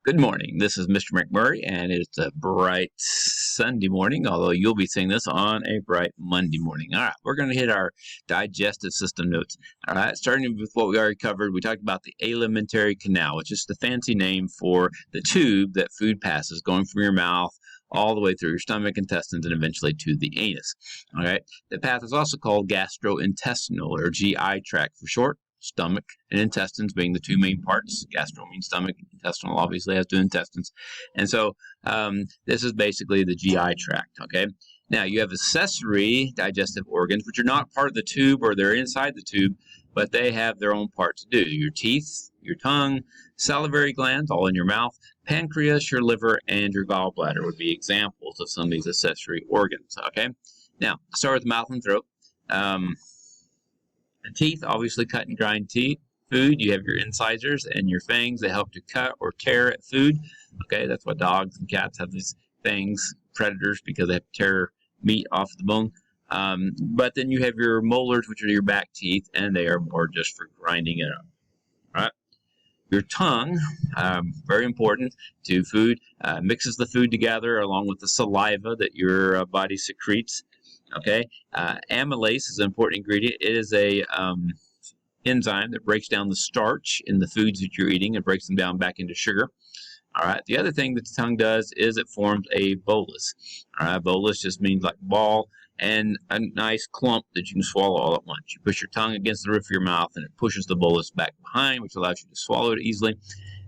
Good morning. This is Mr. McMurray, and it's a bright Sunday morning, although you'll be seeing this on a bright Monday morning. All right, we're going to hit our digestive system notes. All right, starting with what we already covered, we talked about the alimentary canal, which is the fancy name for the tube that food passes, going from your mouth all the way through your stomach, intestines, and eventually to the anus. All right, the path is also called gastrointestinal, or GI tract for short. Stomach and intestines being the two main parts. Gastro means stomach, intestinal obviously has two intestines. And so this is basically the GI tract, okay? Now, you have accessory digestive organs, which are not part of the tube or they're inside the tube, but they have their own part to do. Your teeth, your tongue, salivary glands, all in your mouth, pancreas, your liver, and your gallbladder would be examples of some of these accessory organs, okay? Now, start with mouth and throat. The teeth, obviously cut and grind teeth. Food, you have your incisors and your fangs that help to cut or tear at food. Okay, that's why dogs and cats have these fangs, predators, because they have to tear meat off the bone. But then you have your molars, which are your back teeth, and they are more just for grinding it up. All right. Your tongue, very important to food, mixes the food together along with the saliva that your body secretes. Okay, amylase is an important ingredient. It is a enzyme that breaks down the starch in the foods that you're eating and breaks them down back into sugar. All right, the other thing that the tongue does is it forms a bolus. All right, bolus just means like ball and a nice clump that you can swallow all at once. You push your tongue against the roof of your mouth and it pushes the bolus back behind, which allows you to swallow it easily.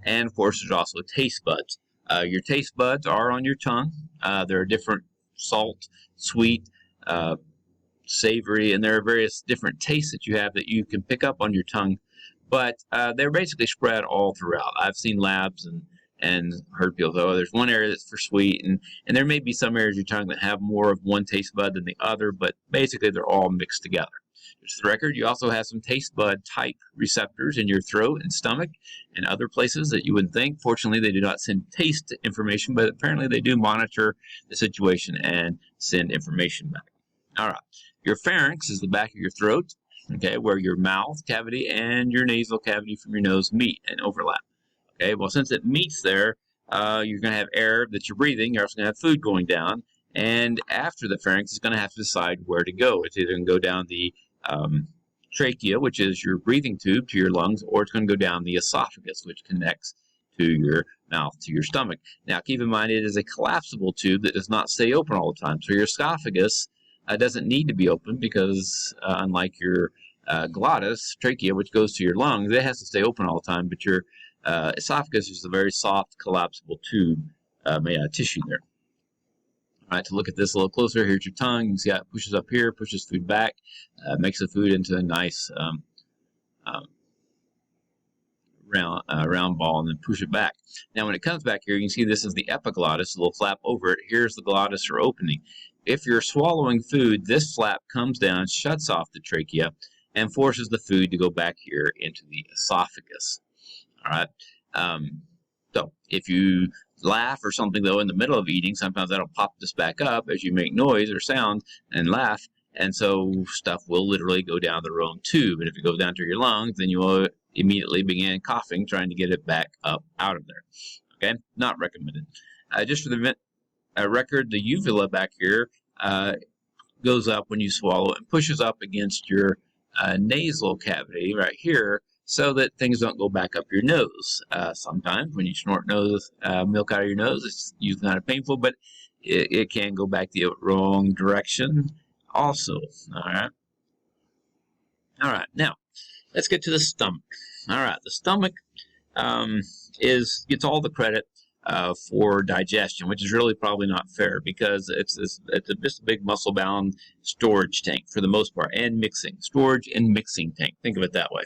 And of course, there's also taste buds. Your taste buds are on your tongue. There are different salt, sweet, savory, and there are various different tastes that you have that you can pick up on your tongue, but they're basically spread all throughout. I've seen labs and heard people say, oh, there's one area that's for sweet, and there may be some areas of your tongue that have more of one taste bud than the other, but basically they're all mixed together. Just for the record, you also have some taste bud type receptors in your throat and stomach and other places that you wouldn't think. Fortunately, they do not send taste information, but apparently they do monitor the situation and send information back. All right. Your pharynx is the back of your throat, okay, where your mouth cavity and your nasal cavity from your nose meet and overlap. Okay, well, since it meets there, you're going to have air that you're breathing. You're also going to have food going down. And after the pharynx, it's going to have to decide where to go. It's either going to go down the trachea, which is your breathing tube, to your lungs, or it's going to go down the esophagus, which connects to your mouth, to your stomach. Now, keep in mind, it is a collapsible tube that does not stay open all the time. So your esophagus doesn't need to be open because unlike your glottis, trachea, which goes to your lungs, it has to stay open all the time, but your esophagus is a very soft, collapsible tube, tissue there. All right, to look at this a little closer, here's your tongue. You can see how it pushes up here, pushes food back, makes the food into a nice round ball, and then push it back. Now, when it comes back here, you can see this is the epiglottis, a little flap over it. Here's the glottis, or opening. If you're swallowing food, this flap comes down, shuts off the trachea, and forces the food to go back here into the esophagus. All right. So if you laugh or something, though, in the middle of eating, sometimes that'll pop this back up as you make noise or sound and laugh. And so stuff will literally go down the wrong tube. And if it goes down to your lungs, then you will immediately begin coughing, trying to get it back up out of there. Okay? Not recommended. Just for the record, the uvula back here goes up when you swallow and pushes up against your nasal cavity right here so that things don't go back up your nose. Sometimes when you snort milk out of your nose, it's usually not painful, but it can go back the wrong direction also. All right, now let's get to the stomach. All right, the stomach gets all the credit for digestion, which is really probably not fair because it's just a big muscle-bound storage tank for the most part, and storage and mixing tank. Think of it that way.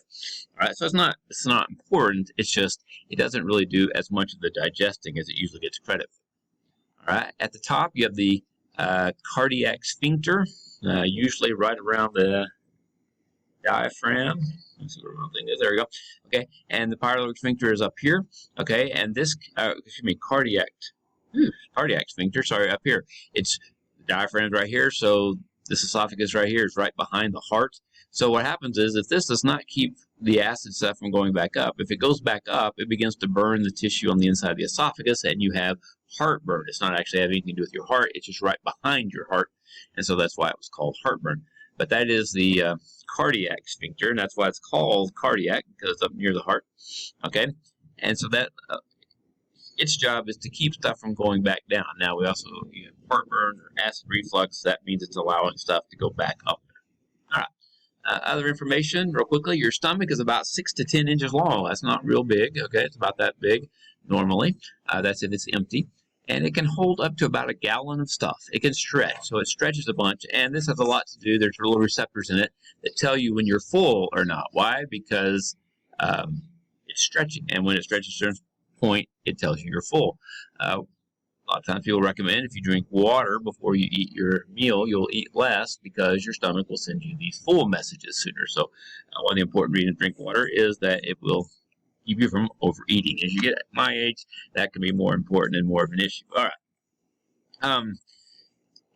All right, so it's not important. It's just it doesn't really do as much of the digesting as it usually gets credit for. All right, at the top you have the cardiac sphincter, usually right around the diaphragm. Let's see what the wrong thing is. There we go. Okay, and the pyloric sphincter is up here. Okay, and this, cardiac sphincter. Sorry, up here. It's the diaphragm right here. So this esophagus right here is right behind the heart. So what happens is if this does not keep the acid stuff from going back up. If it goes back up, it begins to burn the tissue on the inside of the esophagus, and you have heartburn. It's not actually having anything to do with your heart. It's just right behind your heart, and so that's why it was called heartburn. But that is the cardiac sphincter, and that's why it's called cardiac, because it's up near the heart. Okay, and so that its job is to keep stuff from going back down. Now we also have heartburn or acid reflux. That means it's allowing stuff to go back up there. All right. Other information, real quickly, your stomach is about 6 to 10 inches long. That's not real big, okay? It's about that big normally. That's if it's empty. And it can hold up to about a gallon of stuff. It can stretch, so it stretches a bunch. And this has a lot to do. There's little receptors in it that tell you when you're full or not. Why? Because it's stretching. And when it stretches to a certain point, it tells you you're full. A lot of times people recommend if you drink water before you eat your meal, you'll eat less because your stomach will send you these full messages sooner. So one of the important reasons to drink water is that it will keep you from overeating. As you get at my age, that can be more important and more of an issue. All right.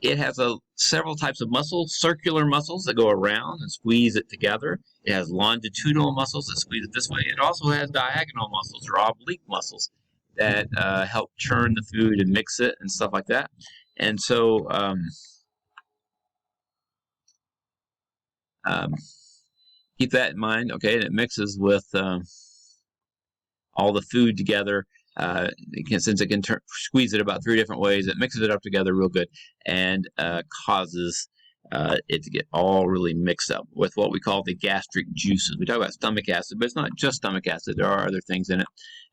It has several types of muscles, circular muscles that go around and squeeze it together. It has longitudinal muscles that squeeze it this way. It also has diagonal muscles or oblique muscles that help churn the food and mix it and stuff like that. And so keep that in mind, okay? And it mixes with all the food together. Since it can squeeze it about 3 different ways, it mixes it up together real good and causes it to get all really mixed up with what we call the gastric juices. We talk about stomach acid, but it's not just stomach acid. There are other things in it.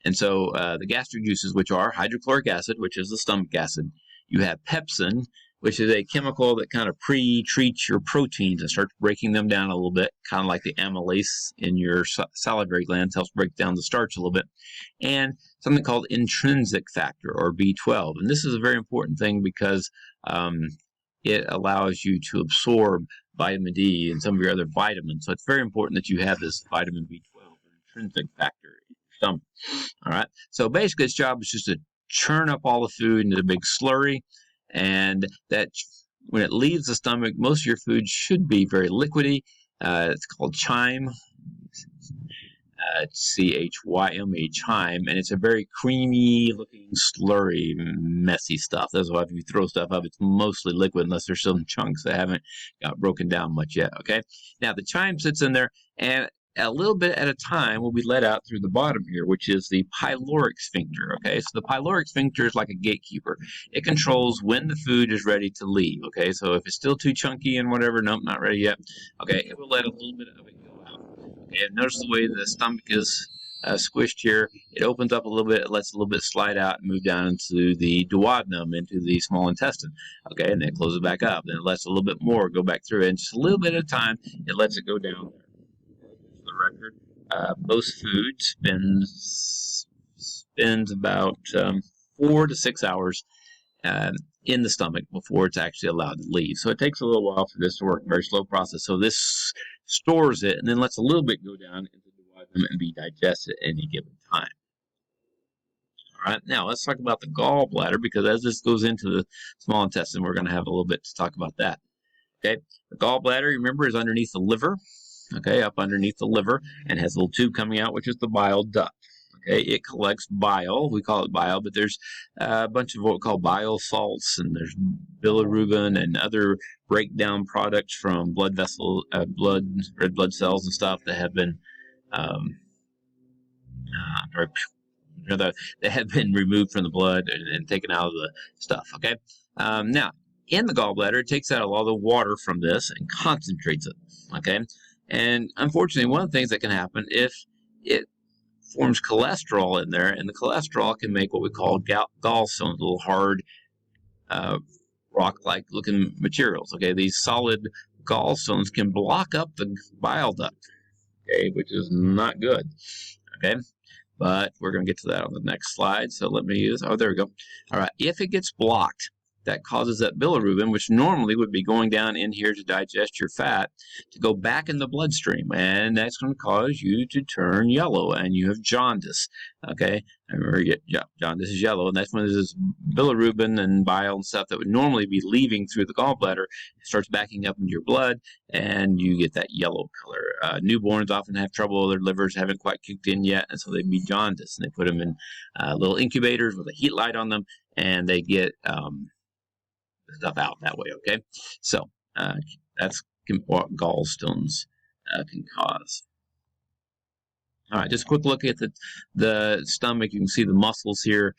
And so the gastric juices, which are hydrochloric acid, which is the stomach acid. You have pepsin, which is a chemical that kind of pre-treats your proteins and starts breaking them down a little bit, kind of like the amylase in your salivary glands helps break down the starch a little bit. And something called intrinsic factor, or B12. And this is a very important thing because it allows you to absorb vitamin D and some of your other vitamins. So it's very important that you have this vitamin B12 or intrinsic factor in your stomach. All right. So basically, its job is just to churn up all the food into a big slurry, and that when it leaves the stomach, most of your food should be very liquidy. It's called chyme. C-H-Y-M-E, chyme, and it's a very creamy looking slurry, messy stuff. That's why if you throw stuff up, it's mostly liquid unless there's some chunks that haven't got broken down much yet. Okay, now the chyme sits in there, and a little bit at a time will be let out through the bottom here, which is the pyloric sphincter. Okay, so the pyloric sphincter is like a gatekeeper. It controls when the food is ready to leave. Okay, so if it's still too chunky and whatever, nope, not ready yet. Okay, it will let a little bit of it go out. Okay, and notice the way the stomach is squished here. It opens up a little bit, it lets a little bit slide out and move down into the duodenum, into the small intestine. Okay, and then it closes back up. Then it lets a little bit more go back through it. And just a little bit at a time, it lets it go down there. Record. Most food spends about 4 to 6 hours in the stomach before it's actually allowed to leave. So it takes a little while for this to work, very slow process. So this stores it and then lets a little bit go down into the duodenum and be digested at any given time. All right, now let's talk about the gallbladder, because as this goes into the small intestine, we're going to have a little bit to talk about that. Okay, the gallbladder, remember, is underneath the liver. Okay, up underneath the liver, and has a little tube coming out, which is the bile duct. Okay, it collects bile. We call it bile, but there's a bunch of what we call bile salts, and there's bilirubin and other breakdown products from blood vessel, red blood cells and stuff that have been that have been removed from the blood and taken out of the stuff. Okay, now in the gallbladder, it takes out all the water from this and concentrates it. Okay. And unfortunately, one of the things that can happen if it forms cholesterol in there, and the cholesterol can make what we call gallstones, little hard rock-like looking materials. Okay, these solid gallstones can block up the bile duct, okay, which is not good. Okay, but we're going to get to that on the next slide. So let me use, oh, there we go. All right, if it gets blocked, that causes that bilirubin, which normally would be going down in here to digest your fat, to go back in the bloodstream, and that's going to cause you to turn yellow, and you have jaundice. Okay, remember, jaundice is yellow, and that's when this bilirubin and bile and stuff that would normally be leaving through the gallbladder starts backing up into your blood, and you get that yellow color. Newborns often have trouble; their livers haven't quite kicked in yet, and so they'd be jaundice, and they put them in little incubators with a heat light on them, and they get stuff out that way. Okay, so that's what gallstones can cause. All right, just a quick look at the stomach. You can see the muscles here.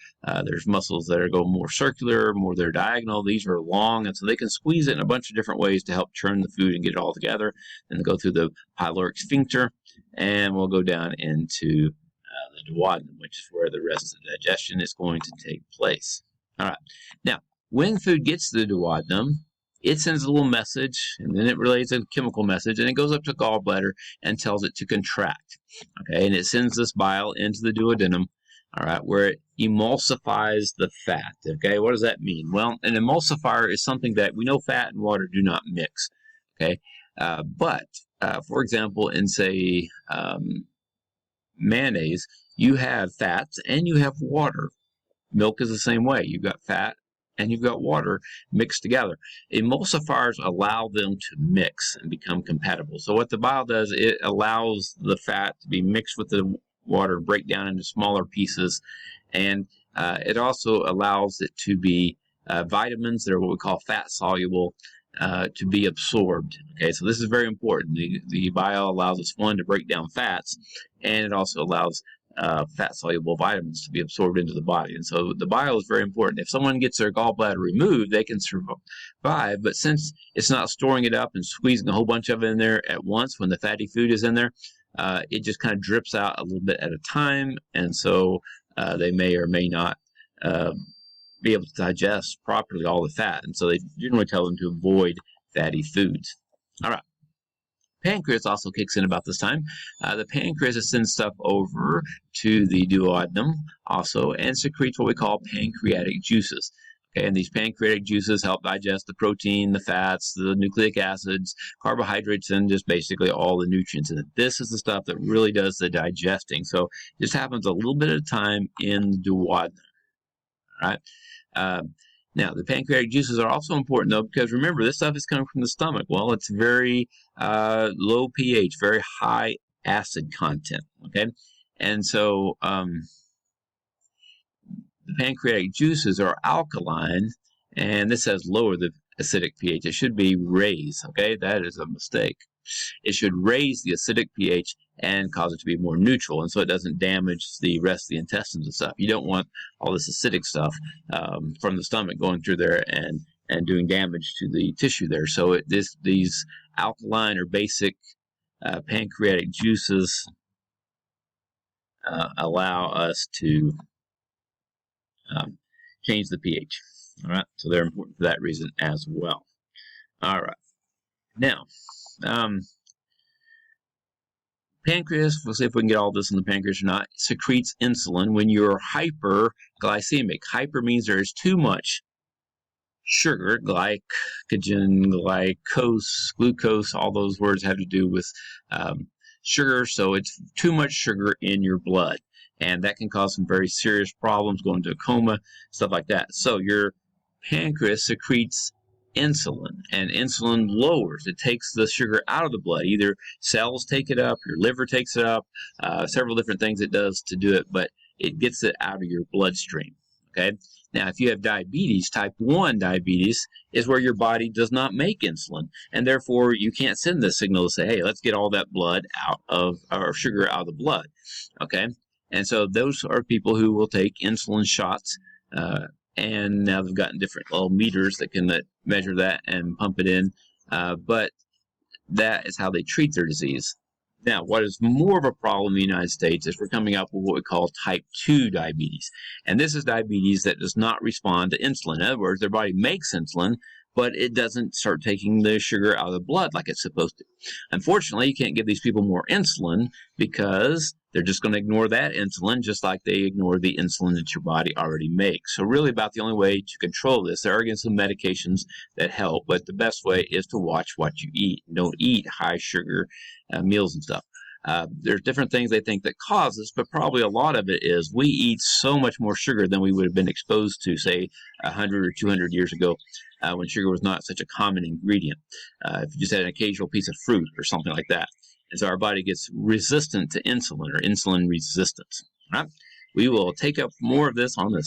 There's muscles that are going more circular, more they're diagonal. These are long, and so they can squeeze it in a bunch of different ways to help churn the food and get it all together. And go through the pyloric sphincter, and we'll go down into the duodenum, which is where the rest of the digestion is going to take place. All right, now when food gets to the duodenum, it sends a little message, and then it relays a chemical message, and it goes up to the gallbladder and tells it to contract. Okay, and it sends this bile into the duodenum, all right, where it emulsifies the fat. Okay, what does that mean? Well, an emulsifier is something that we know fat and water do not mix. Okay, but for example, in say mayonnaise, you have fats and you have water. Milk is the same way. You've got fat and you've got water mixed together. Emulsifiers allow them to mix and become compatible. So what the bile does, it allows the fat to be mixed with the water, break down into smaller pieces, and it also allows it to be vitamins that are what we call fat soluble to be absorbed. Okay, so this is very important. The bile allows us, one, to break down fats, and it also allows fat-soluble vitamins to be absorbed into the body. And so the bile is very important. If someone gets their gallbladder removed, they can survive, but since it's not storing it up and squeezing a whole bunch of it in there at once when the fatty food is in there, it just kind of drips out a little bit at a time, and so they may or may not be able to digest properly all the fat, and so they generally tell them to avoid fatty foods. All right. Pancreas also kicks in about this time. The pancreas sends stuff over to the duodenum also and secretes what we call pancreatic juices. Okay, and these pancreatic juices help digest the protein, the fats, the nucleic acids, carbohydrates, and just basically all the nutrients. And this is the stuff that really does the digesting. So it just happens a little bit at a time in the duodenum. All right. Now, the pancreatic juices are also important, though, because remember, this stuff is coming from the stomach. Well, it's very low pH, very high acid content, okay? And so the pancreatic juices are alkaline, and this says lower the acidic pH. It should be raise, okay? That is a mistake. It should raise the acidic pH and cause it to be more neutral, and so it doesn't damage the rest of the intestines and stuff. You don't want all this acidic stuff from the stomach going through there and doing damage to the tissue there. So these alkaline or basic pancreatic juices allow us to change the pH. All right, so they're important for that reason as well. All right, now. Pancreas, we'll see if we can get all this in the pancreas or not, secretes insulin when you're hyperglycemic. Hyper means there is too much sugar, glycogen, glucose, all those words have to do with sugar, so it's too much sugar in your blood. And that can cause some very serious problems, going into a coma, stuff like that. So your pancreas secretes insulin, and insulin lowers. It takes the sugar out of the blood. Either cells take it up, your liver takes it up, several different things it does to do it, but it gets it out of your bloodstream. Okay. Now, if you have diabetes, type 1 diabetes is where your body does not make insulin, and therefore you can't send the signal to say, hey, let's get all that blood out of, or sugar out of the blood. Okay. And so those are people who will take insulin shots, and now they've gotten different little meters that can measure that and pump it in, but that is how they treat their disease. Now, what is more of a problem in the United States is we're coming up with what we call type 2 diabetes, and this is diabetes that does not respond to insulin. In other words, their body makes insulin, but it doesn't start taking the sugar out of the blood like it's supposed to. Unfortunately, you can't give these people more insulin because they're just going to ignore that insulin just like they ignore the insulin that your body already makes. So really about the only way to control this, there are again some medications that help, but the best way is to watch what you eat. Don't eat high sugar meals and stuff. There's different things they think that cause this, but probably a lot of it is we eat so much more sugar than we would have been exposed to, say, 100 or 200 years ago, when sugar was not such a common ingredient. If you just had an occasional piece of fruit or something like that. And so our body gets resistant to insulin or insulin resistance. All right? We will take up more of this on the